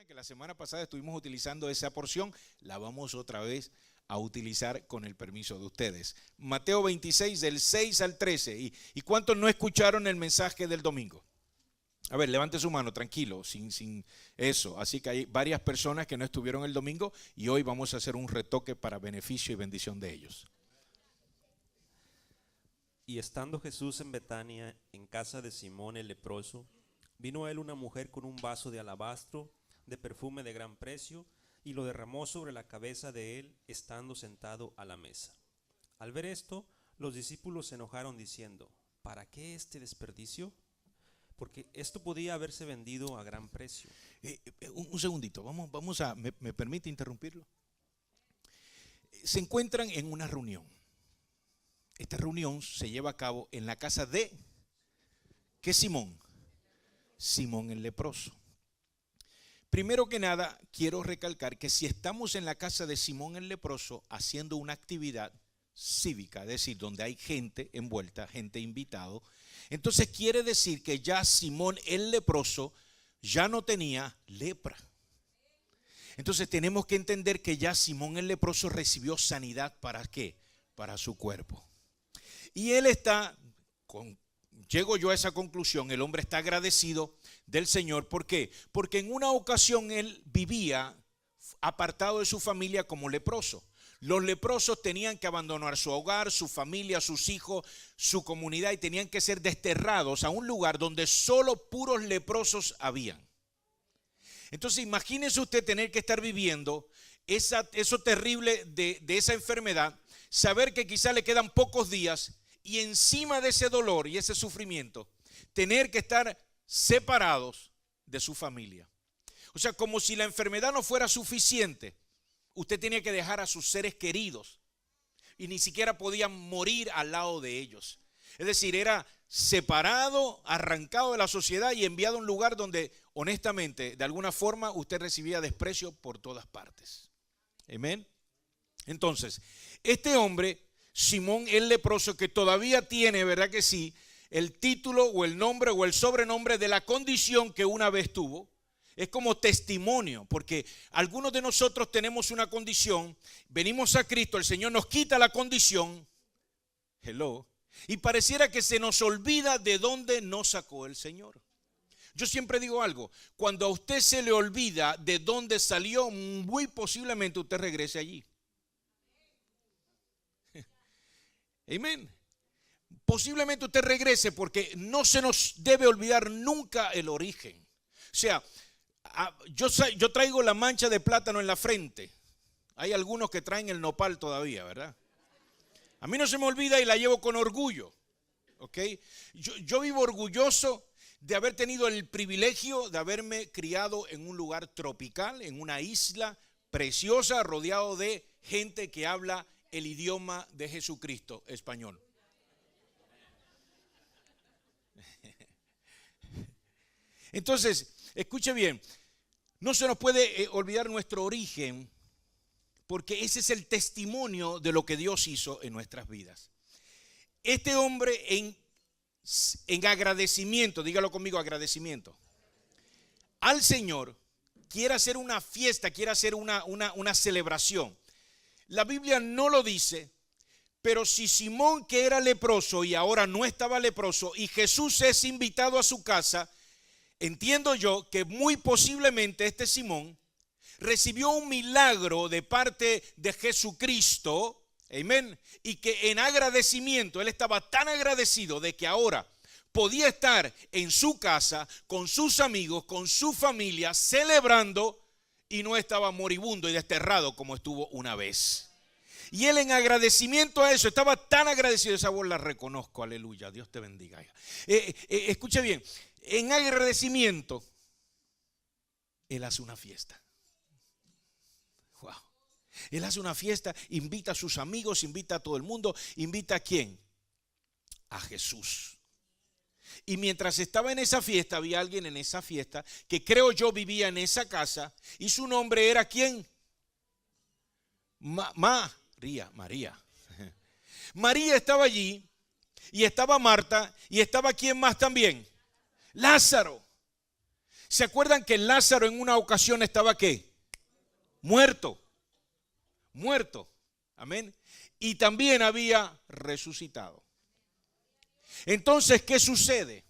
que la semana pasada estuvimos utilizando esa porción, la vamos otra vez a utilizar con el permiso de ustedes. Mateo 26 del 6 al 13. ¿Y cuántos no escucharon el mensaje del domingo? A ver, levante su mano, tranquilo, sin eso. Así que hay varias personas que no estuvieron el domingo y hoy vamos a hacer un retoque para beneficio y bendición de ellos. Y estando Jesús en Betania, en casa de Simón el leproso, vino a él una mujer con un vaso de alabastro de perfume de gran precio y lo derramó sobre la cabeza de él, estando sentado a la mesa. Al ver esto, los discípulos se enojaron diciendo: ¿para qué este desperdicio? Porque esto podía haberse vendido a gran precio. Un segundito, ¿me permite interrumpirlo? Se encuentran en una reunión. Esta reunión se lleva a cabo en la casa de ¿qué Simón? Simón el leproso. Primero que nada, quiero recalcar que si estamos en la casa de Simón el leproso haciendo una actividad cívica, es decir, donde hay gente envuelta, gente invitado, entonces quiere decir que ya Simón el leproso ya no tenía lepra. Entonces tenemos que entender que ya Simón el leproso recibió sanidad. ¿Para qué? Para su cuerpo. Y él llego yo a esa conclusión, el hombre está agradecido del Señor. ¿Por qué? Porque en una ocasión él vivía apartado de su familia como leproso. Los leprosos tenían que abandonar su hogar, su familia, sus hijos, su comunidad, y tenían que ser desterrados a un lugar donde solo puros leprosos habían. Entonces imagínese usted tener que estar viviendo eso terrible de esa enfermedad, saber que quizá le quedan pocos días y encima de ese dolor y ese sufrimiento tener que estar separados de su familia. O sea, como si la enfermedad no fuera suficiente, usted tenía que dejar a sus seres queridos y ni siquiera podían morir al lado de ellos. Es decir, era separado, arrancado de la sociedad y enviado a un lugar donde honestamente, de alguna forma, usted recibía desprecio por todas partes. Amén. Entonces, este hombre, Simón el leproso, que todavía tiene, ¿verdad que sí?, el título o el nombre o el sobrenombre de la condición que una vez tuvo, es como testimonio, porque algunos de nosotros tenemos una condición, venimos a Cristo, el Señor nos quita la condición, y pareciera que se nos olvida de dónde nos sacó el Señor. Yo siempre digo algo, cuando a usted se le olvida de dónde salió, muy posiblemente usted regrese allí. Amén. Posiblemente usted regrese porque no se nos debe olvidar nunca el origen. O sea, yo traigo la mancha de plátano en la frente. Hay algunos que traen el nopal todavía, ¿verdad? A mí no se me olvida y la llevo con orgullo. ¿Ok? Yo vivo orgulloso de haber tenido el privilegio de haberme criado en un lugar tropical, en una isla preciosa, rodeado de gente que habla el idioma de Jesucristo, español. Entonces, escuche bien, no se nos puede olvidar nuestro origen, porque ese es el testimonio de lo que Dios hizo en nuestras vidas. Este hombre en agradecimiento, dígalo conmigo, agradecimiento al Señor, quiere hacer una fiesta, quiere hacer una celebración. La Biblia no lo dice, pero si Simón, que era leproso y ahora no estaba leproso, y Jesús es invitado a su casa, entiendo yo que muy posiblemente este Simón recibió un milagro de parte de Jesucristo, amén, y que en agradecimiento, él estaba tan agradecido de que ahora podía estar en su casa, con sus amigos, con su familia, celebrando, y no estaba moribundo y desterrado como estuvo una vez. Y él en agradecimiento a eso, estaba tan agradecido, esa voz la reconozco, aleluya, Dios te bendiga. Escuche bien, en agradecimiento, él hace una fiesta. Wow. Él hace una fiesta, invita a sus amigos, invita a todo el mundo, invita a ¿quién? A Jesús. Y mientras estaba en esa fiesta, había alguien en esa fiesta que creo yo vivía en esa casa y su nombre era ¿quién? María. María estaba allí y estaba Marta y estaba ¿quién más también? Lázaro. ¿Se acuerdan que Lázaro en una ocasión estaba qué? Muerto. Muerto. Amén. Y también había resucitado. Entonces, ¿qué sucede?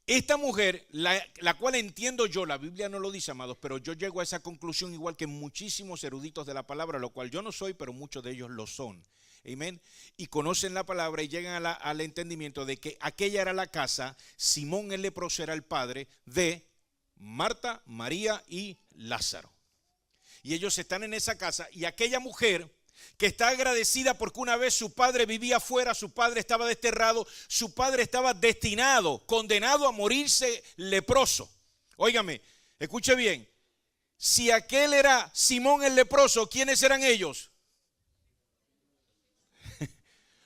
Esta mujer, la cual entiendo yo, la Biblia no lo dice, amados, pero yo llego a esa conclusión igual que muchísimos eruditos de la palabra, lo cual yo no soy, pero muchos de ellos lo son. Amén. Y conocen la palabra y llegan al entendimiento de que aquella era la casa, Simón el leproso era el padre de Marta, María y Lázaro. Y ellos están en esa casa y aquella mujer que está agradecida porque una vez su padre vivía afuera, su padre estaba desterrado, su padre estaba destinado, condenado a morirse leproso. Óigame, escuche bien, si aquel era Simón el leproso, ¿quiénes eran ellos?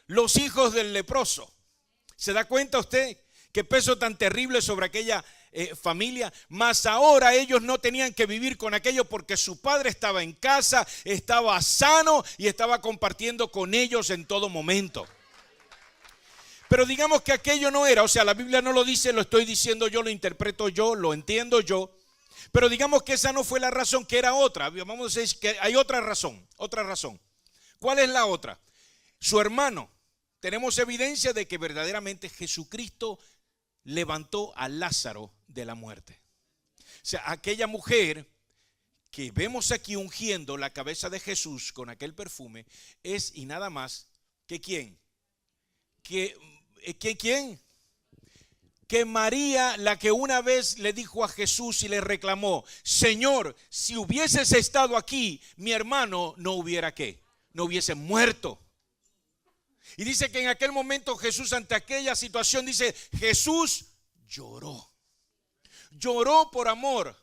Los hijos del leproso. ¿Se da cuenta usted qué peso tan terrible sobre aquella familia? Mas ahora ellos no tenían que vivir con aquello porque su padre estaba en casa, estaba sano y estaba compartiendo con ellos en todo momento. Pero digamos que aquello no era, o sea, la Biblia no lo dice, lo estoy diciendo yo, lo interpreto yo, lo entiendo yo. Pero digamos que esa no fue la razón, que era otra. Vamos a decir que hay otra razón, otra razón. ¿Cuál es la otra? Su hermano. Tenemos evidencia de que verdaderamente Jesucristo levantó a Lázaro de la muerte. O sea, aquella mujer que vemos aquí ungiendo la cabeza de Jesús con aquel perfume es y nada más que ¿quién? ¿Quién? Que María, la que una vez le dijo a Jesús y le reclamó: Señor, si hubieses estado aquí, mi hermano no hubiera ¿qué? No hubiese muerto. Y dice que en aquel momento Jesús, ante aquella situación, dice, Jesús lloró. Lloró por amor.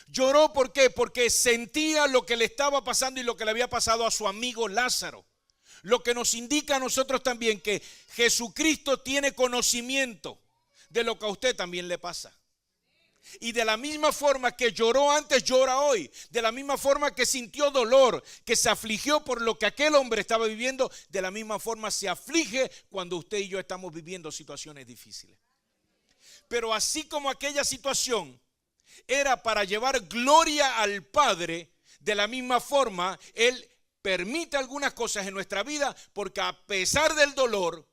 Lloró ¿por qué? Porque sentía lo que le estaba pasando y lo que le había pasado a su amigo Lázaro. Lo que nos indica a nosotros también que Jesucristo tiene conocimiento de lo que a usted también le pasa. Y de la misma forma que lloró antes, llora hoy. De la misma forma que sintió dolor, que se afligió por lo que aquel hombre estaba viviendo, de la misma forma se aflige cuando usted y yo estamos viviendo situaciones difíciles. Pero así como aquella situación era para llevar gloria al Padre, de la misma forma Él permite algunas cosas en nuestra vida porque a pesar del dolor,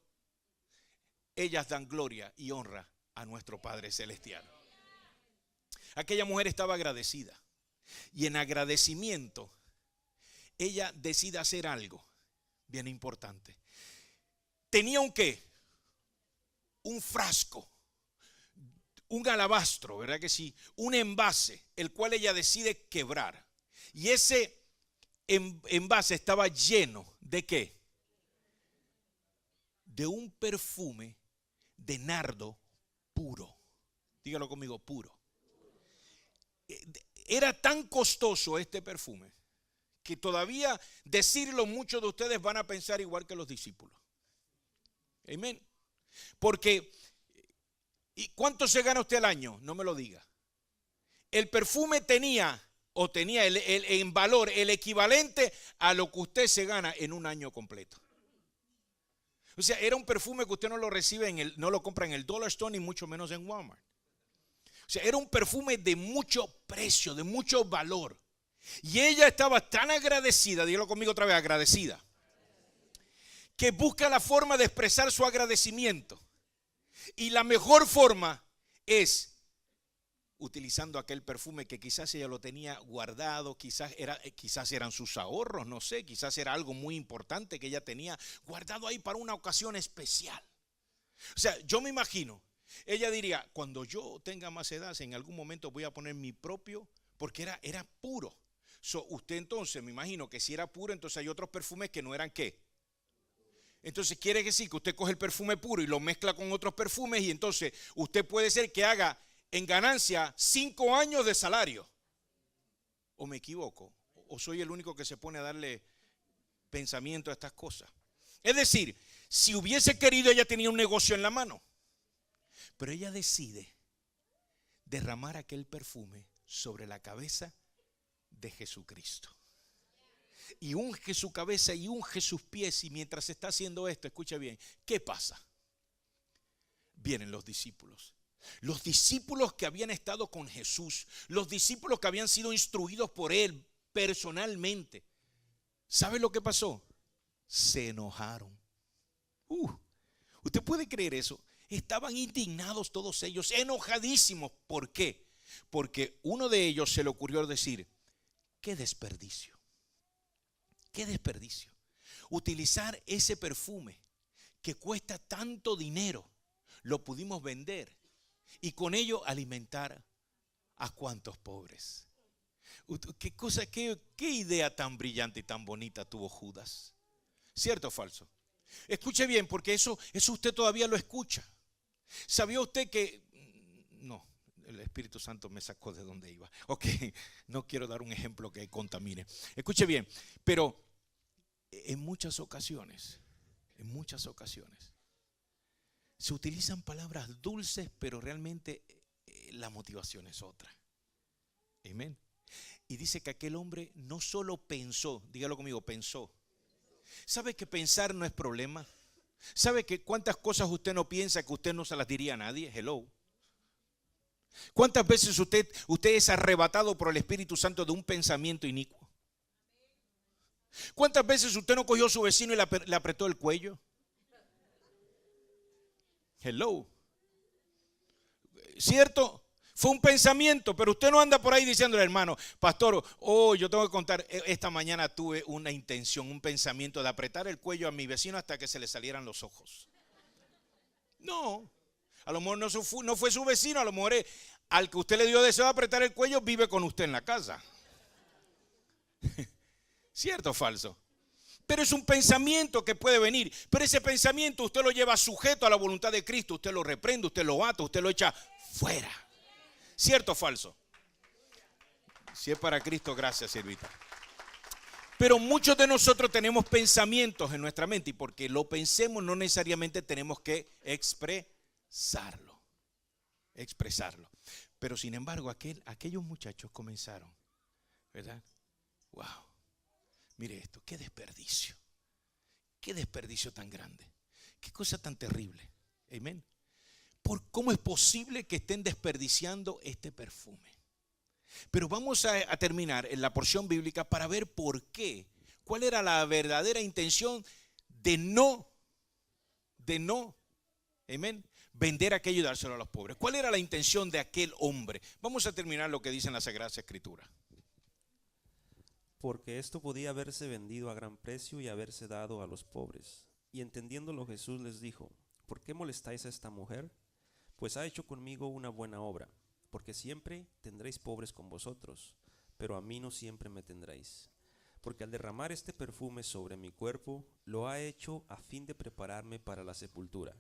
ellas dan gloria y honra a nuestro Padre Celestial. Aquella mujer estaba agradecida y en agradecimiento ella decide hacer algo bien importante. Tenía un qué, un frasco, un alabastro, ¿verdad que sí? Un envase, el cual ella decide quebrar. Y ese envase estaba lleno ¿de qué? De un perfume de nardo puro. Dígalo conmigo, puro. Era tan costoso este perfume que todavía decirlo muchos de ustedes van a pensar igual que los discípulos. Amén. Porque ¿y cuánto se gana usted al año? No me lo diga. El perfume tenía en valor el equivalente a lo que usted se gana en un año completo. O sea, era un perfume que usted no lo recibe no lo compra en el Dollar Store ni mucho menos en Walmart. O sea, era un perfume de mucho precio, de mucho valor. Y ella estaba tan agradecida, dígalo conmigo otra vez, agradecida, que busca la forma de expresar su agradecimiento. Y la mejor forma es utilizando aquel perfume que quizás ella lo tenía guardado, quizás eran sus ahorros, no sé, quizás era algo muy importante que ella tenía guardado ahí para una ocasión especial. O sea, yo me imagino, ella diría, cuando yo tenga más edad, en algún momento voy a poner mi propio, porque era puro. Usted entonces, me imagino que si era puro, entonces hay otros perfumes que no eran ¿qué? Entonces quiere decir que usted coge el perfume puro y lo mezcla con otros perfumes y entonces usted puede ser que haga en ganancia 5 años de salario. ¿O me equivoco? ¿O soy el único que se pone a darle pensamiento a estas cosas? Es decir, si hubiese querido, ella tenía un negocio en la mano. Pero ella decide derramar aquel perfume sobre la cabeza de Jesucristo. Y unge su cabeza y unge sus pies. Y mientras está haciendo esto, escucha bien, ¿qué pasa? Vienen los discípulos Los discípulos que habían estado con Jesús, los discípulos que habían sido instruidos por él personalmente, ¿sabe lo que pasó? Se enojaron. ¿Usted puede creer eso? Estaban indignados todos ellos, enojadísimos. ¿Por qué? Porque uno de ellos se le ocurrió decir: qué desperdicio, qué desperdicio. Utilizar ese perfume que cuesta tanto dinero, lo pudimos vender y con ello alimentar a cuantos pobres. ¿Qué cosa, qué idea tan brillante y tan bonita tuvo Judas? ¿Cierto o falso? Escuche bien, porque eso usted todavía lo escucha. ¿Sabía usted que no? El Espíritu Santo me sacó de donde iba. Ok, no quiero dar un ejemplo que contamine. Escuche bien, pero en muchas ocasiones se utilizan palabras dulces, pero realmente la motivación es otra. Amén. Y dice que aquel hombre no solo pensó, dígalo conmigo, pensó. ¿Sabe que pensar no es problema? ¿Sabe que cuántas cosas usted no piensa que usted no se las diría a nadie? Hello. ¿Cuántas veces usted es arrebatado por el Espíritu Santo de un pensamiento inicuo? ¿Cuántas veces usted no cogió a su vecino y le apretó el cuello? Hello. ¿Cierto? Fue un pensamiento, pero usted no anda por ahí diciéndole: hermano, pastor, yo tengo que contar, esta mañana tuve una intención, un pensamiento de apretar el cuello a mi vecino hasta que se le salieran los ojos. No, a lo mejor no fue su vecino, a lo mejor al que usted le dio deseo de apretar el cuello vive con usted en la casa. ¿Cierto o falso? Pero es un pensamiento que puede venir. Pero ese pensamiento usted lo lleva sujeto a la voluntad de Cristo. Usted lo reprende, usted lo ata, usted lo echa fuera. ¿Cierto o falso? Si es para Cristo, gracias, siervita. Pero muchos de nosotros tenemos pensamientos en nuestra mente, y porque lo pensemos no necesariamente tenemos que expresarlo. Pero sin embargo aquellos muchachos comenzaron, ¿verdad? Wow, mire esto, qué desperdicio tan grande, qué cosa tan terrible. Amén. ¿Cómo es posible que estén desperdiciando este perfume? Pero vamos a terminar en la porción bíblica para ver por qué, cuál era la verdadera intención de no, amén, vender aquello y dárselo a los pobres. ¿Cuál era la intención de aquel hombre? Vamos a terminar lo que dice en la Sagrada Escritura. Porque esto podía haberse vendido a gran precio y haberse dado a los pobres. Y entendiéndolo, Jesús les dijo: ¿por qué molestáis a esta mujer? Pues ha hecho conmigo una buena obra. Porque siempre tendréis pobres con vosotros, pero a mí no siempre me tendréis. Porque al derramar este perfume sobre mi cuerpo, lo ha hecho a fin de prepararme para la sepultura.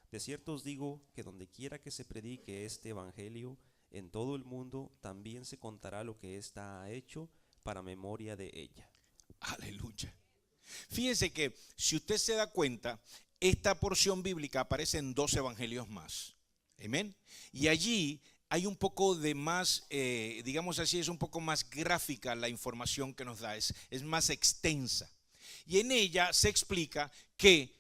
De cierto os digo que donde quiera que se predique este evangelio, en todo el mundo también se contará lo que ésta ha hecho para memoria de ella. Aleluya. Fíjense que si usted se da cuenta, esta porción bíblica aparece en 2 evangelios más. Amén. Y allí hay un poco de más, digamos así, es un poco más gráfica la información que nos da, es más extensa. Y en ella se explica que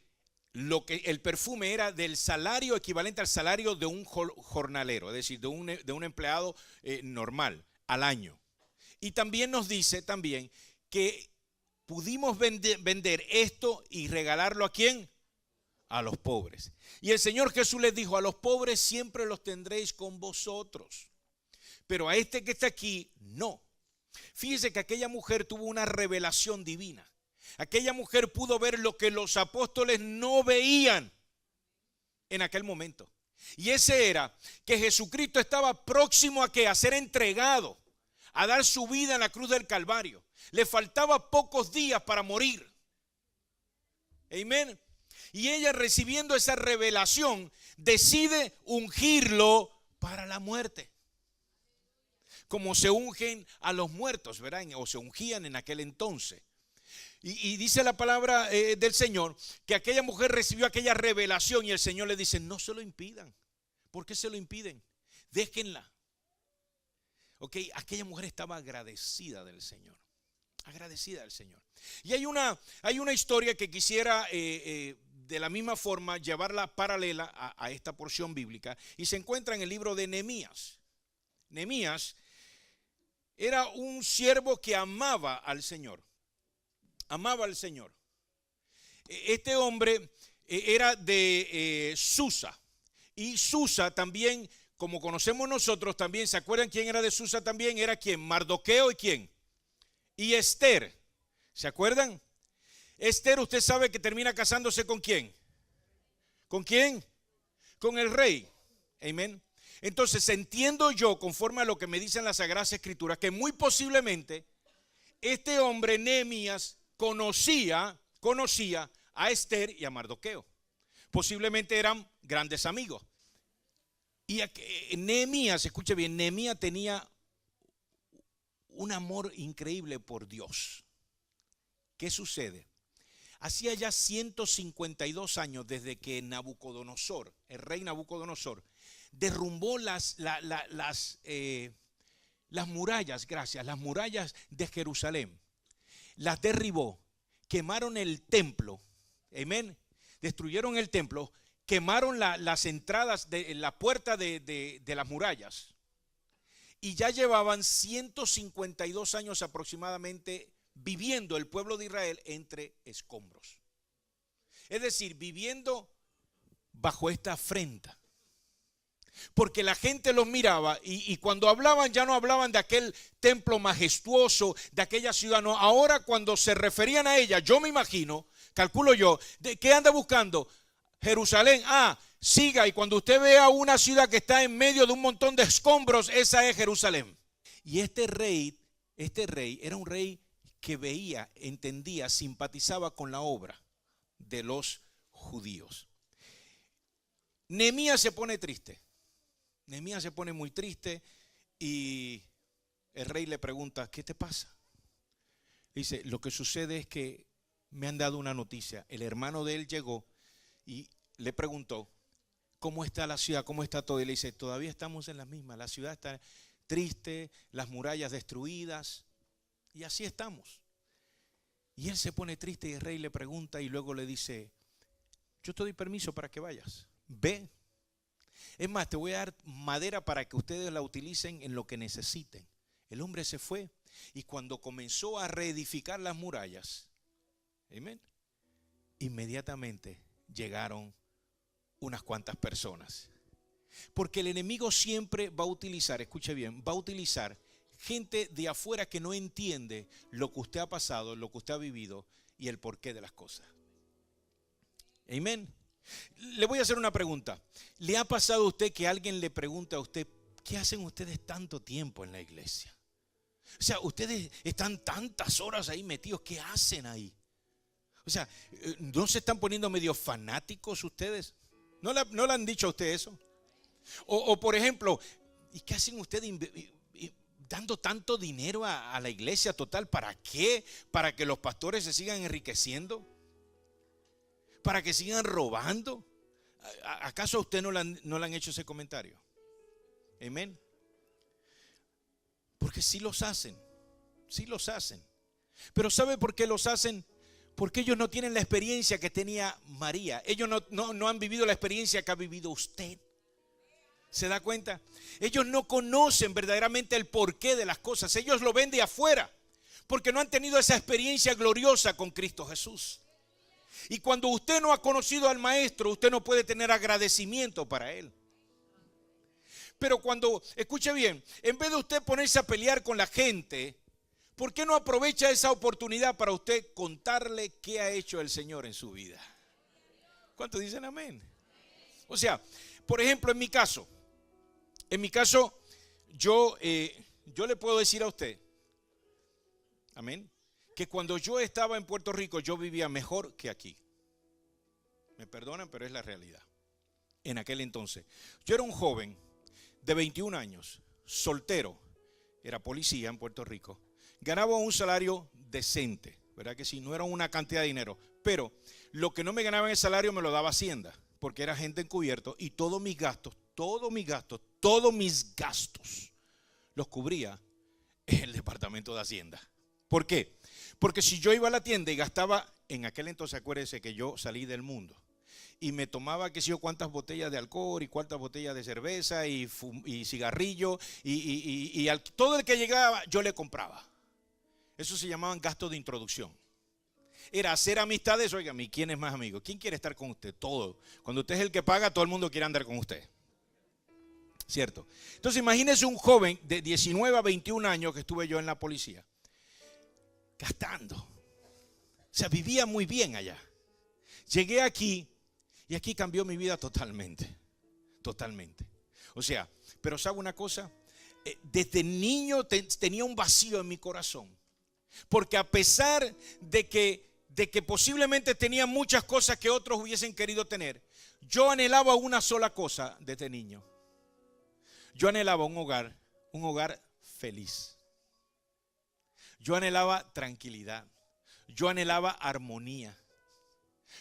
el perfume era del salario equivalente al salario de un jornalero, es decir, de un empleado normal al año. Y también nos dice que pudimos vender esto y regalarlo ¿a quién? A los pobres. Y el Señor Jesús les dijo: a los pobres siempre los tendréis con vosotros, pero a este que está aquí no. Fíjese que aquella mujer tuvo una revelación divina. Aquella mujer pudo ver lo que los apóstoles no veían en aquel momento. Y ese era que Jesucristo estaba próximo a ser entregado, a dar su vida en la cruz del Calvario. Le faltaba pocos días para morir. Amén. Y ella, recibiendo esa revelación, decide ungirlo para la muerte. Como se ungen a los muertos, ¿verdad? O se ungían en aquel entonces. Y dice la palabra del Señor que aquella mujer recibió aquella revelación y el Señor le dice: no se lo impidan. ¿Por qué se lo impiden? Déjenla. Ok, aquella mujer estaba agradecida del Señor. Agradecida del Señor. Y hay una historia que quisiera de la misma forma llevarla paralela a esta porción bíblica y se encuentra en el libro de Nehemías. Nehemías era un siervo que amaba al Señor. Amaba al Señor. Este hombre era de Susa. Y Susa también, como conocemos nosotros también, ¿se acuerdan quién era de Susa también? Era quién, Mardoqueo y quién. Y Esther. ¿Se acuerdan? Esther, usted sabe que termina casándose ¿con quién? ¿Con quién? Con el rey. Amén. Entonces entiendo yo, conforme a lo que me dicen las Sagradas Escrituras, que muy posiblemente este hombre Nehemías conocía a Esther y a Mardoqueo. Posiblemente eran grandes amigos. Y Nehemías, escuche bien, Nehemías tenía un amor increíble por Dios. ¿Qué sucede? Hacía ya 152 años desde que Nabucodonosor, el rey Nabucodonosor, derrumbó las murallas, las murallas de Jerusalén. Las derribó, quemaron el templo, amén, destruyeron el templo, quemaron las entradas de la puerta de las murallas. Y ya llevaban 152 años aproximadamente viviendo el pueblo de Israel entre escombros. Es decir, viviendo bajo esta afrenta. Porque la gente los miraba y cuando hablaban ya no hablaban de aquel templo majestuoso, de aquella ciudad. No, ahora cuando se referían a ella, yo me imagino, calculo yo, ¿de qué anda buscando? Jerusalén. Siga, y cuando usted vea una ciudad que está en medio de un montón de escombros, esa es Jerusalén. Y este rey era un rey que veía, entendía, simpatizaba con la obra de los judíos. Nehemías se pone triste. Nehemías se pone muy triste y el rey le pregunta, ¿qué te pasa? Dice, lo que sucede es que me han dado una noticia. El hermano de él llegó y le preguntó, ¿cómo está la ciudad? ¿Cómo está todo? Y le dice, todavía estamos en las mismas. La ciudad está triste, las murallas destruidas. Y así estamos. Y él se pone triste y el rey le pregunta y luego le dice, yo te doy permiso para que vayas. Ve. Es más, te voy a dar madera para que ustedes la utilicen en lo que necesiten. El hombre se fue y cuando comenzó a reedificar las murallas, amén, inmediatamente llegaron unas cuantas personas. Porque el enemigo siempre va a utilizar, escuche bien, va a utilizar gente de afuera que no entiende lo que usted ha pasado, lo que usted ha vivido y el porqué de las cosas. Amén. Le voy a hacer una pregunta. ¿Le ha pasado a usted que alguien le pregunte a usted, ¿qué hacen ustedes tanto tiempo en la iglesia? O sea, ustedes están tantas horas ahí metidos, ¿qué hacen ahí? O sea, ¿no se están poniendo medio fanáticos ustedes? ¿No le han dicho a usted eso? O por ejemplo, ¿y qué hacen ustedes dando tanto dinero a la iglesia total? ¿Para qué? ¿Para que los pastores se sigan enriqueciendo? ¿Para que sigan robando? ¿Acaso a usted no le han hecho ese comentario? Amén. Porque sí los hacen. Sí los hacen. Pero ¿sabe por qué los hacen? Porque ellos no tienen la experiencia que tenía María. Ellos no han vivido la experiencia que ha vivido usted. ¿Se da cuenta? Ellos no conocen verdaderamente el porqué de las cosas. Ellos lo ven de afuera. Porque no han tenido esa experiencia gloriosa con Cristo Jesús. Y cuando usted no ha conocido al Maestro, usted no puede tener agradecimiento para Él. Pero cuando, escuche bien, en vez de usted ponerse a pelear con la gente, ¿por qué no aprovecha esa oportunidad para usted contarle qué ha hecho el Señor en su vida? ¿Cuántos dicen amén? O sea, por ejemplo, en mi caso, yo le puedo decir a usted, amén, que cuando yo estaba en Puerto Rico yo vivía mejor que aquí. Me perdonan, pero es la realidad. En aquel entonces, yo era un joven de 21 años, soltero, era policía en Puerto Rico, ganaba un salario decente, ¿verdad que sí? No era una cantidad de dinero, pero lo que no me ganaba en el salario me lo daba Hacienda, porque era gente encubierto y todos mis gastos los cubría el Departamento de Hacienda. ¿Por qué? Porque si yo iba a la tienda y gastaba, en aquel entonces acuérdense que yo salí del mundo, y me tomaba qué sé yo cuántas botellas de alcohol y cuántas botellas de cerveza y cigarrillo y todo el que llegaba yo le compraba. Eso se llamaban gastos de introducción. Era hacer amistades. Óigame, ¿quién es más amigo? ¿Quién quiere estar con usted? Todo. Cuando usted es el que paga, todo el mundo quiere andar con usted. ¿Cierto? Entonces imagínese un joven de 19 a 21 años que estuve yo en la policía, gastando. O sea, vivía muy bien allá. Llegué aquí y aquí cambió mi vida totalmente. Totalmente. O sea, pero ¿sabe una cosa? Desde niño tenía un vacío en mi corazón. Porque a pesar de que posiblemente tenía muchas cosas que otros hubiesen querido tener, yo anhelaba una sola cosa desde niño. Yo anhelaba un hogar feliz. Yo anhelaba tranquilidad. Yo anhelaba armonía.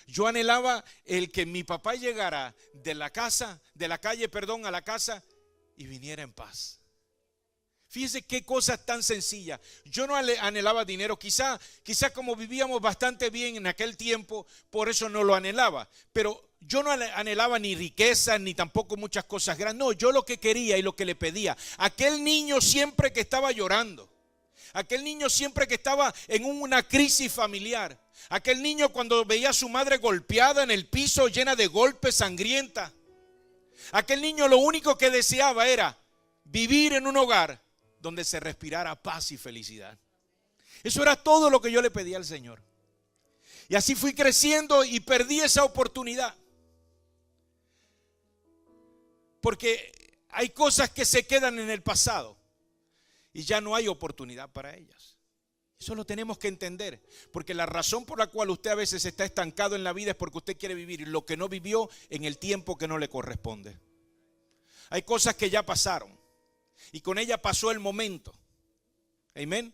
Yo anhelaba el que mi papá llegara de la calle a la casa y viniera en paz. Fíjese qué cosa tan sencilla. Yo no anhelaba dinero. Quizá como vivíamos bastante bien en aquel tiempo, por eso no lo anhelaba. Pero yo no anhelaba ni riqueza, ni tampoco muchas cosas grandes. No, yo lo que quería y lo que le pedía, aquel niño siempre que estaba llorando, aquel niño siempre que estaba en una crisis familiar, aquel niño cuando veía a su madre golpeada en el piso, llena de golpes, sangrienta, aquel niño lo único que deseaba era vivir en un hogar donde se respirara paz y felicidad. Eso era todo lo que yo le pedía al Señor. Y así fui creciendo y perdí esa oportunidad. Porque hay cosas que se quedan en el pasado y ya no hay oportunidad para ellas. Eso lo tenemos que entender. Porque la razón por la cual usted a veces está estancado en la vida es porque usted quiere vivir lo que no vivió en el tiempo que no le corresponde. Hay cosas que ya pasaron. Y con ella pasó el momento. Amén.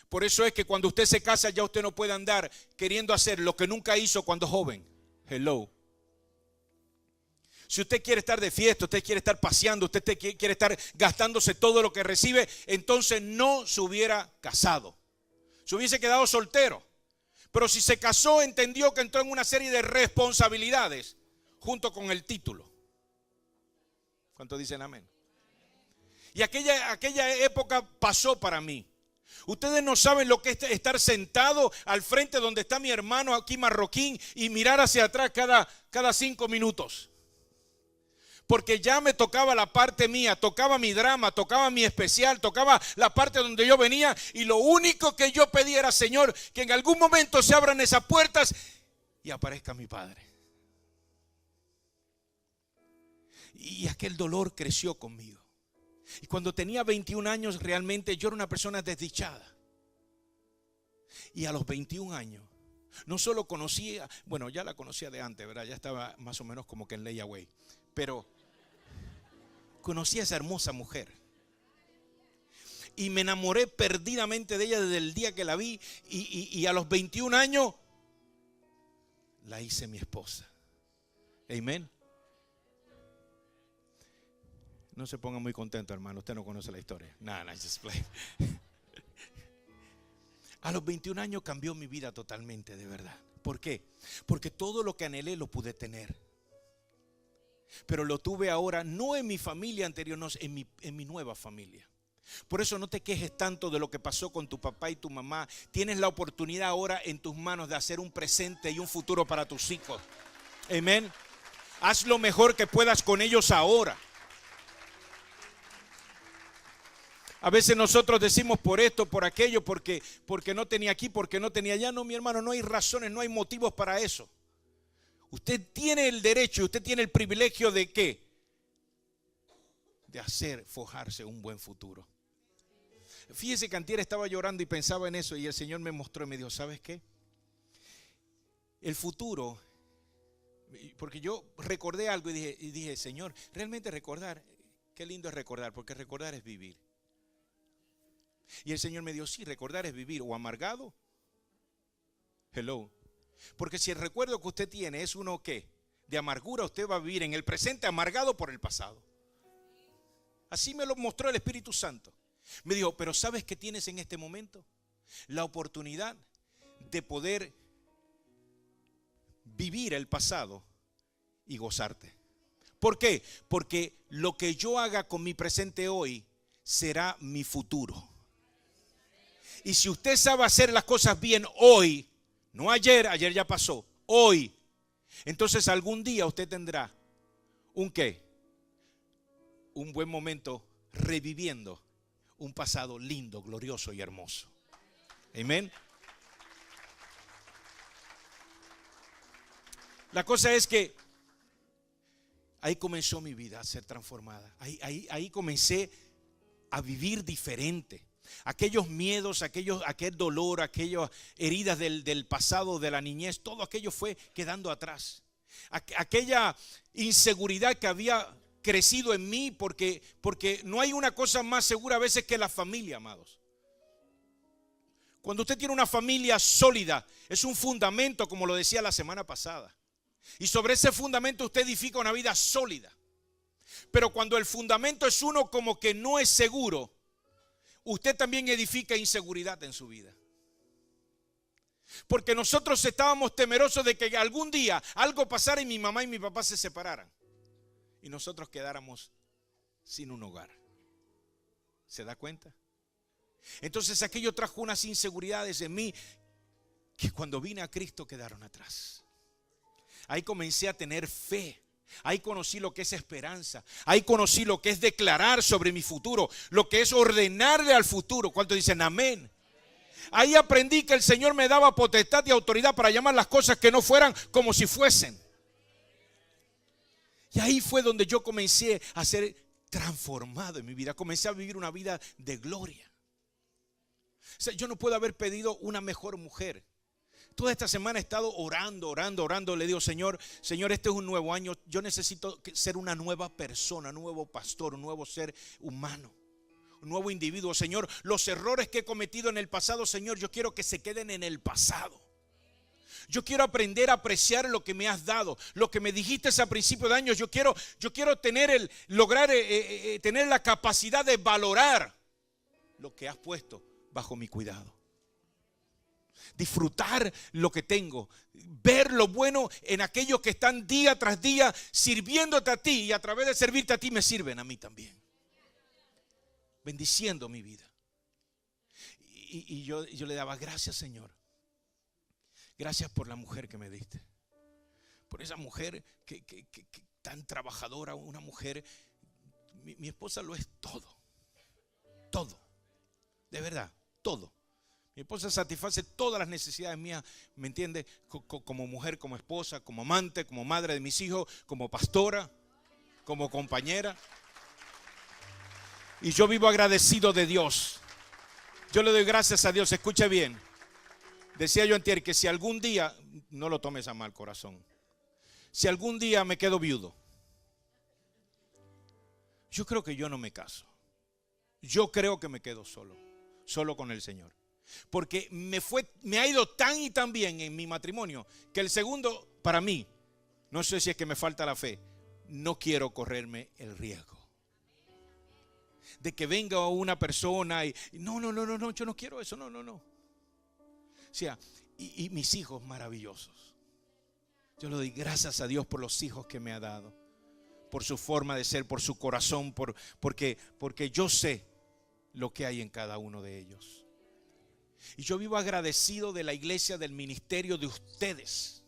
Por eso es que cuando usted se casa ya usted no puede andar queriendo hacer lo que nunca hizo cuando joven. Hello. Si usted quiere estar de fiesta, usted quiere estar paseando, usted quiere estar gastándose todo lo que recibe, entonces no se hubiera casado. Se hubiese quedado soltero. Pero si se casó, entendió que entró en una serie de responsabilidades junto con el título. ¿Cuántos dicen amén? Y aquella época pasó para mí. Ustedes no saben lo que es estar sentado al frente donde está mi hermano aquí marroquín y mirar hacia atrás cada 5 minutos. Porque ya me tocaba la parte mía, tocaba mi drama, tocaba mi especial, tocaba la parte donde yo venía. Y lo único que yo pedía era, Señor, que en algún momento se abran esas puertas y aparezca mi Padre. Y aquel dolor creció conmigo. Y cuando tenía 21 años realmente yo era una persona desdichada. Y a los 21 años no solo conocía, bueno, ya la conocía de antes, ¿verdad? Ya estaba más o menos como que en layaway. Pero conocí a esa hermosa mujer. Y me enamoré perdidamente de ella desde el día que la vi. Y a los 21 años la hice mi esposa. Amén. No se ponga muy contento, hermano. Usted no conoce la historia. Nada, just play. A los 21 años cambió mi vida totalmente, de verdad. ¿Por qué? Porque todo lo que anhelé lo pude tener. Pero lo tuve ahora, no en mi familia anterior, no, en mi nueva familia. Por eso no te quejes tanto de lo que pasó con tu papá y tu mamá. Tienes la oportunidad ahora en tus manos de hacer un presente y un futuro para tus hijos. Amén. Haz lo mejor que puedas con ellos ahora. A veces nosotros decimos por esto, por aquello, porque no tenía aquí, porque no tenía allá. No, mi hermano, no hay razones, no hay motivos para eso. Usted tiene el derecho, usted tiene el privilegio de ¿qué? De forjarse un buen futuro. Fíjese que antier estaba llorando y pensaba en eso y el Señor me mostró y me dijo, ¿sabes qué? El futuro, porque yo recordé algo y dije, Señor, realmente recordar, qué lindo es recordar, porque recordar es vivir. Y el Señor me dijo, sí, recordar es vivir o amargado. Hello. Porque si el recuerdo que usted tiene es uno ¿qué? De amargura, usted va a vivir en el presente amargado por el pasado. Así me lo mostró el Espíritu Santo. Me dijo, pero ¿sabes qué tienes en este momento? La oportunidad de poder vivir el pasado y gozarte. ¿Por qué? Porque lo que yo haga con mi presente hoy será mi futuro. Y si usted sabe hacer las cosas bien hoy, no ayer, ayer ya pasó, hoy, entonces algún día usted tendrá un qué, un buen momento reviviendo un pasado lindo, glorioso y hermoso. Amén. La cosa es que ahí comenzó mi vida a ser transformada. Ahí comencé a vivir diferente. Aquellos miedos, aquel dolor, aquellas heridas del pasado, de la niñez, todo aquello fue quedando atrás. Aquella inseguridad que había crecido en mí, porque no hay una cosa más segura a veces que la familia, amados. Cuando usted tiene una familia sólida, es un fundamento, como lo decía la semana pasada. Y sobre ese fundamento usted edifica una vida sólida. Pero cuando el fundamento es uno como que no es seguro, usted también edifica inseguridad en su vida. Porque nosotros estábamos temerosos de que algún día algo pasara y mi mamá y mi papá se separaran y nosotros quedáramos sin un hogar. ¿Se da cuenta? Entonces aquello trajo unas inseguridades en mí que cuando vine a Cristo quedaron atrás. Ahí comencé a tener fe. Ahí conocí lo que es esperanza. Ahí conocí lo que es declarar sobre mi futuro, lo que es ordenarle al futuro. ¿Cuántos dicen amén? Ahí aprendí que el Señor me daba potestad y autoridad para llamar las cosas que no fueran como si fuesen. Y ahí fue donde yo comencé a ser transformado en mi vida. Comencé a vivir una vida de gloria. O sea, yo no puedo haber pedido una mejor mujer. Toda esta semana he estado orando. Le digo, Señor, este es un nuevo año. Yo necesito ser una nueva persona, un nuevo pastor, un nuevo ser humano, un nuevo individuo. Señor, los errores que he cometido en el pasado, Señor, yo quiero que se queden en el pasado. Yo quiero aprender a apreciar lo que me has dado, lo que me dijiste a principio de año. Yo quiero lograr tener la capacidad de valorar lo que has puesto bajo mi cuidado. Disfrutar lo que tengo, ver lo bueno en aquellos que están día tras día sirviéndote a ti, y a través de servirte a ti me sirven a mí también, bendiciendo mi vida. Y yo le daba gracias, Señor. Gracias por la mujer que me diste, por esa mujer que tan trabajadora, una mujer. Mi esposa lo es todo, de verdad, todo. Mi esposa satisface todas las necesidades mías, ¿me entiende? Como mujer, como esposa, como amante, como madre de mis hijos, como pastora, como compañera. Y yo vivo agradecido de Dios. Yo le doy gracias a Dios. Escuche bien. Decía yo antier que si algún día, no lo tomes a mal, corazón, si algún día me quedo viudo, yo creo que yo no me caso. Yo creo que me quedo solo con el Señor. Porque me ha ido tan y tan bien en mi matrimonio que el segundo, para mí, no sé si es que me falta la fe, no quiero correrme el riesgo de que venga una persona y no, yo no quiero eso, no. O sea, y mis hijos maravillosos. Yo le doy gracias a Dios por los hijos que me ha dado, por su forma de ser, por su corazón, porque yo sé lo que hay en cada uno de ellos. Y yo vivo agradecido de la iglesia, del ministerio, de ustedes,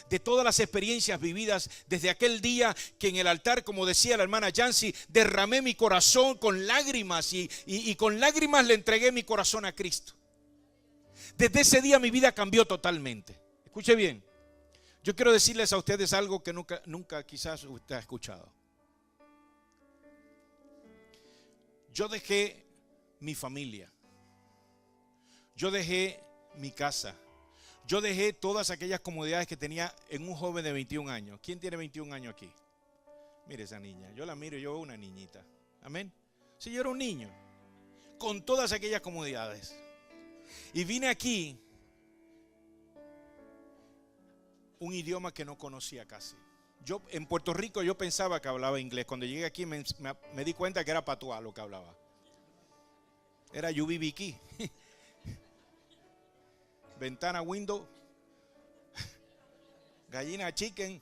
de todas las experiencias vividas desde aquel día que en el altar, como decía la hermana Yancy, derramé mi corazón con lágrimas y con lágrimas le entregué mi corazón a Cristo. Desde ese día mi vida cambió totalmente. Escuche bien, yo quiero decirles a ustedes algo que nunca quizás usted ha escuchado. Yo dejé mi familia. Yo dejé mi casa. Yo dejé todas aquellas comodidades que tenía en un joven de 21 años. ¿Quién tiene 21 años aquí? Mire esa niña. Yo la miro y yo veo una niñita. Amén. Si yo era un niño, con todas aquellas comodidades. Y vine aquí, un idioma que no conocía casi. Yo en Puerto Rico yo pensaba que hablaba inglés. Cuando llegué aquí me di cuenta que era patuá lo que hablaba. Era yubibiki. Ventana, window, gallina, chicken.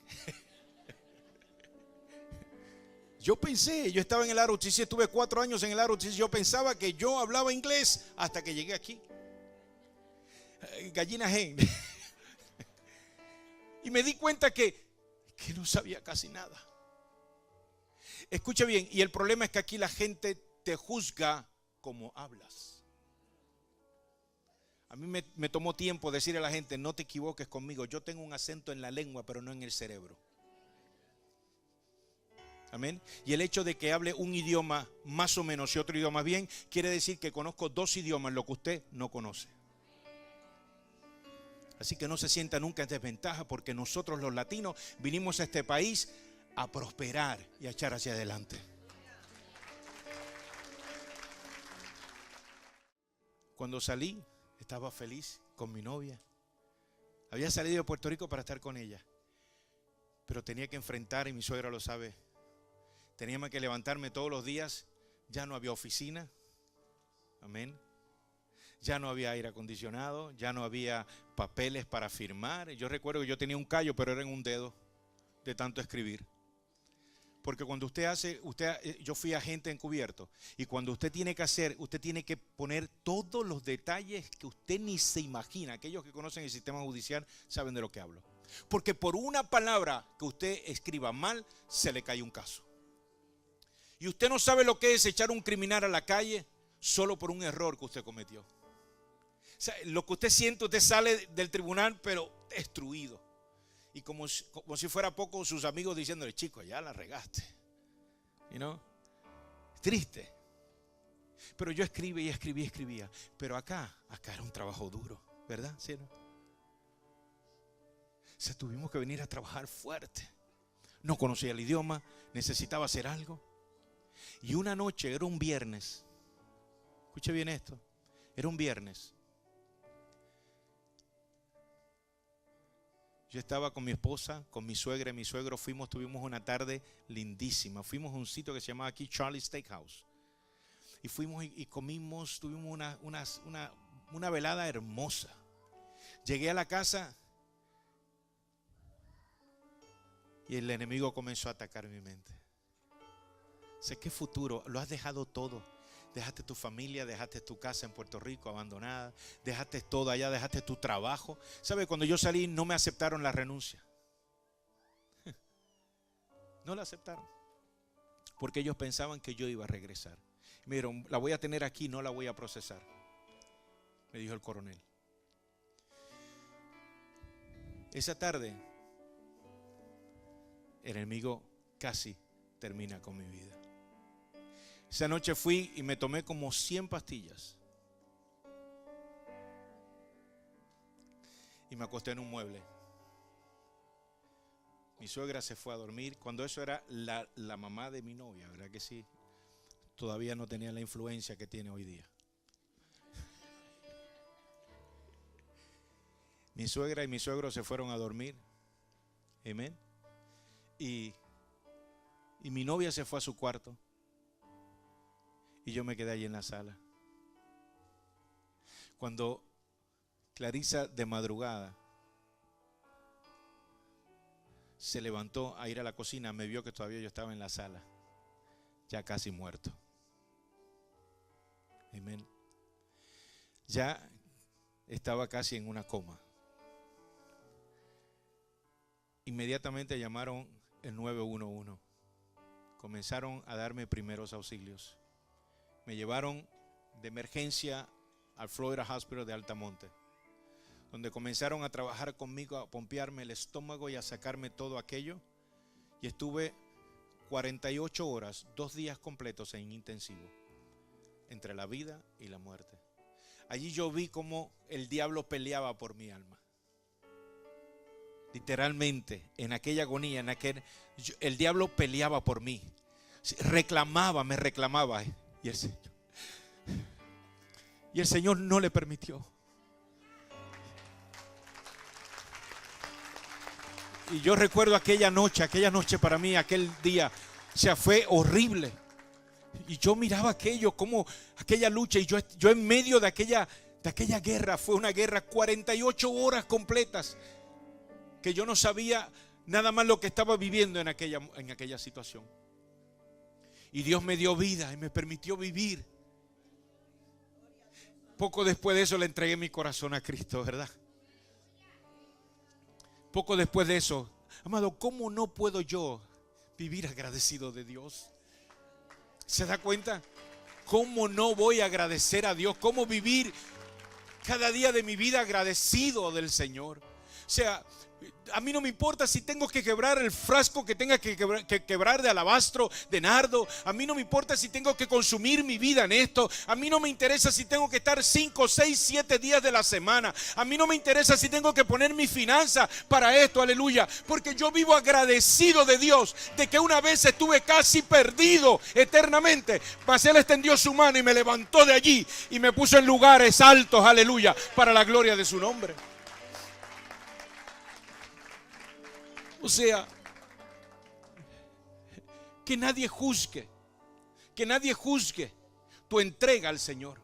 Yo estaba en el ROTC, estuve 4 años en el ROTC, yo pensaba que yo hablaba inglés hasta que llegué aquí. Gallina gen. Y me di cuenta que no sabía casi nada. Escucha bien, y el problema es que aquí la gente te juzga como hablas. A mí me tomó tiempo decirle a la gente, no te equivoques conmigo, yo tengo un acento en la lengua, pero no en el cerebro. Amén. Y el hecho de que hable un idioma más o menos y otro idioma bien, quiere decir que conozco 2 idiomas, lo que usted no conoce. Así que no se sienta nunca en desventaja, porque nosotros los latinos vinimos a este país a prosperar y a echar hacia adelante. Cuando salí, estaba feliz con mi novia. Había salido de Puerto Rico para estar con ella, pero tenía que enfrentar, y mi suegra lo sabe, tenía que levantarme todos los días. Ya no había oficina. Amén. Ya no había aire acondicionado, ya no había papeles para firmar. Yo recuerdo que yo tenía un callo, pero era en un dedo de tanto escribir. Porque cuando yo fui agente encubierto, y cuando usted tiene que hacer, usted tiene que poner todos los detalles que usted ni se imagina. Aquellos que conocen el sistema judicial saben de lo que hablo. Porque por una palabra que usted escriba mal, se le cae un caso. Y usted no sabe lo que es echar un criminal a la calle solo por un error que usted cometió. O sea, lo que usted siente, usted sale del tribunal pero destruido. Y como si fuera poco, sus amigos diciéndole, chico, ya la regaste. Triste. Pero yo escribía. Pero acá era un trabajo duro, ¿verdad? ¿Sí, no? O sea, tuvimos que venir a trabajar fuerte. No conocía el idioma, necesitaba hacer algo. Y una noche, era un viernes. Escuche bien esto. Era un viernes. Yo estaba con mi esposa, con mi suegra y mi suegro. Tuvimos una tarde lindísima. Fuimos a un sitio que se llamaba aquí Charlie's Steakhouse. Y fuimos y comimos, tuvimos una velada hermosa. Llegué a la casa y el enemigo comenzó a atacar mi mente. Sé qué futuro, lo has dejado todo. Dejaste tu familia, dejaste tu casa en Puerto Rico abandonada, dejaste todo allá, dejaste tu trabajo. ¿Sabe? Cuando yo salí no me aceptaron la renuncia. No la aceptaron. Porque ellos pensaban que yo iba a regresar. Me dijeron, la voy a tener aquí, no la voy a procesar. Me dijo el coronel. Esa tarde, el enemigo casi termina con mi vida. Esa noche fui y me tomé como 100 pastillas. Y me acosté en un mueble. Mi suegra se fue a dormir. Cuando eso era la mamá de mi novia, ¿verdad que sí? Todavía no tenía la influencia que tiene hoy día. Mi suegra y mi suegro se fueron a dormir. Amén. Y mi novia se fue a su cuarto. Y yo me quedé allí en la sala. Cuando Clarisa de madrugada se levantó a ir a la cocina, me vio que todavía yo estaba en la sala, ya casi muerto. Amén. Ya estaba casi en una coma. Inmediatamente llamaron el 911. Comenzaron a darme primeros auxilios. Me llevaron de emergencia al Florida Hospital de Altamonte, donde comenzaron a trabajar conmigo, a pompearme el estómago y a sacarme todo aquello. Y estuve 48 horas, 2 días completos en intensivo, entre la vida y la muerte. Allí yo vi cómo el diablo peleaba por mi alma. Literalmente, en aquella agonía, el diablo peleaba por mí. Me reclamaba. Y el Señor no le permitió. Y yo recuerdo aquella noche para mí, aquel día, o sea, fue horrible. Y yo miraba aquello, como aquella lucha, y yo en medio de aquella guerra, fue una guerra 48 horas completas, que yo no sabía nada más lo que estaba viviendo en aquella situación. Y Dios me dio vida y me permitió vivir. Poco después de eso le entregué mi corazón a Cristo, ¿verdad? Poco después de eso, amado, ¿cómo no puedo yo vivir agradecido de Dios? ¿Se da cuenta? ¿Cómo no voy a agradecer a Dios? ¿Cómo vivir cada día de mi vida agradecido del Señor? O sea, a mí no me importa si tengo que quebrar el frasco que tenga que quebrar de alabastro, de nardo. A mí no me importa si tengo que consumir mi vida en esto. A mí no me interesa si tengo que estar 5, 6, 7 días de la semana. A mí no me interesa si tengo que poner mi finanza para esto, aleluya. Porque yo vivo agradecido de Dios, de que una vez estuve casi perdido eternamente, mas Él extendió su mano y me levantó de allí y me puso en lugares altos, aleluya, para la gloria de su nombre. O sea, que nadie juzgue tu entrega al Señor.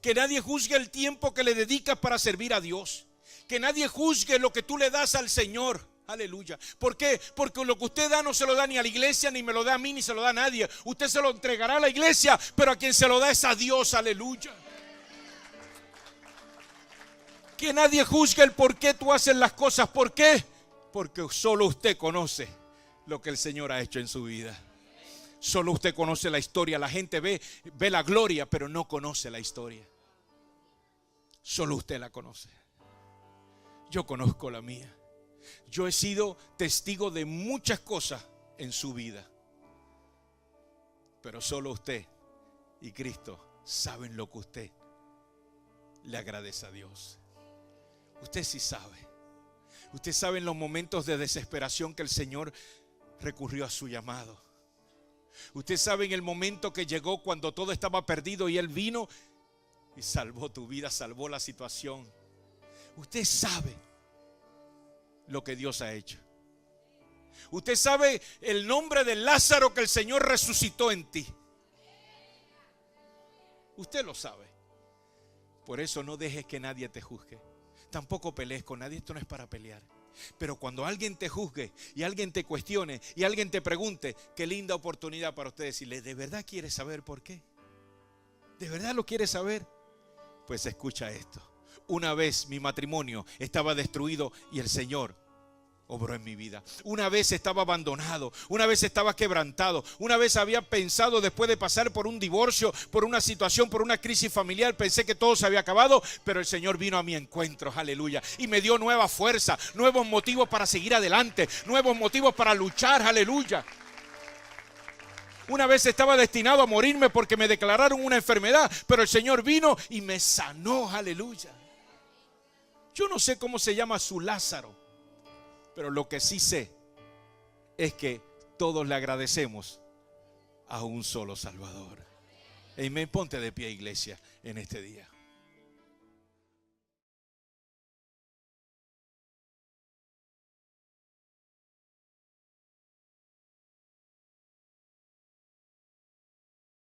Que nadie juzgue el tiempo que le dedicas para servir a Dios. Que nadie juzgue lo que tú le das al Señor. Aleluya. ¿Por qué? Porque lo que usted da no se lo da ni a la iglesia, ni me lo da a mí, ni se lo da a nadie. Usted se lo entregará a la iglesia, pero a quien se lo da es a Dios. Aleluya. Que nadie juzgue el por qué tú haces las cosas. ¿Por qué? Porque solo usted conoce lo que el Señor ha hecho en su vida. Solo usted conoce la historia. La gente ve la gloria, pero no conoce la historia. Solo usted la conoce. Yo conozco la mía. Yo he sido testigo de muchas cosas en su vida. Pero solo usted y Cristo saben lo que usted le agradece a Dios. Usted sí sabe. Usted sabe en los momentos de desesperación que el Señor recurrió a su llamado. Usted sabe en el momento que llegó cuando todo estaba perdido y Él vino y salvó tu vida, salvó la situación. Usted sabe lo que Dios ha hecho. Usted sabe el nombre de Lázaro que el Señor resucitó en ti. Usted lo sabe. Por eso no dejes que nadie te juzgue. Tampoco pelees con nadie, esto no es para pelear. Pero cuando alguien te juzgue y alguien te cuestione y alguien te pregunte, qué linda oportunidad para usted decirle, ¿de verdad quieres saber por qué? ¿De verdad lo quieres saber? Pues escucha esto. Una vez mi matrimonio estaba destruido y el Señor obró en mi vida. Una vez estaba abandonado, una vez estaba quebrantado, una vez había pensado, después de pasar por un divorcio, por una situación, por una crisis familiar, pensé que todo se había acabado, pero el Señor vino a mi encuentro, aleluya, y me dio nueva fuerza, nuevos motivos para seguir adelante, nuevos motivos para luchar, aleluya. Una vez estaba destinado a morirme porque me declararon una enfermedad, pero el Señor vino y me sanó, aleluya. Yo no sé cómo se llama su Lázaro, pero lo que sí sé es que todos le agradecemos a un solo Salvador. Amén. Ponte de pie, iglesia, en este día.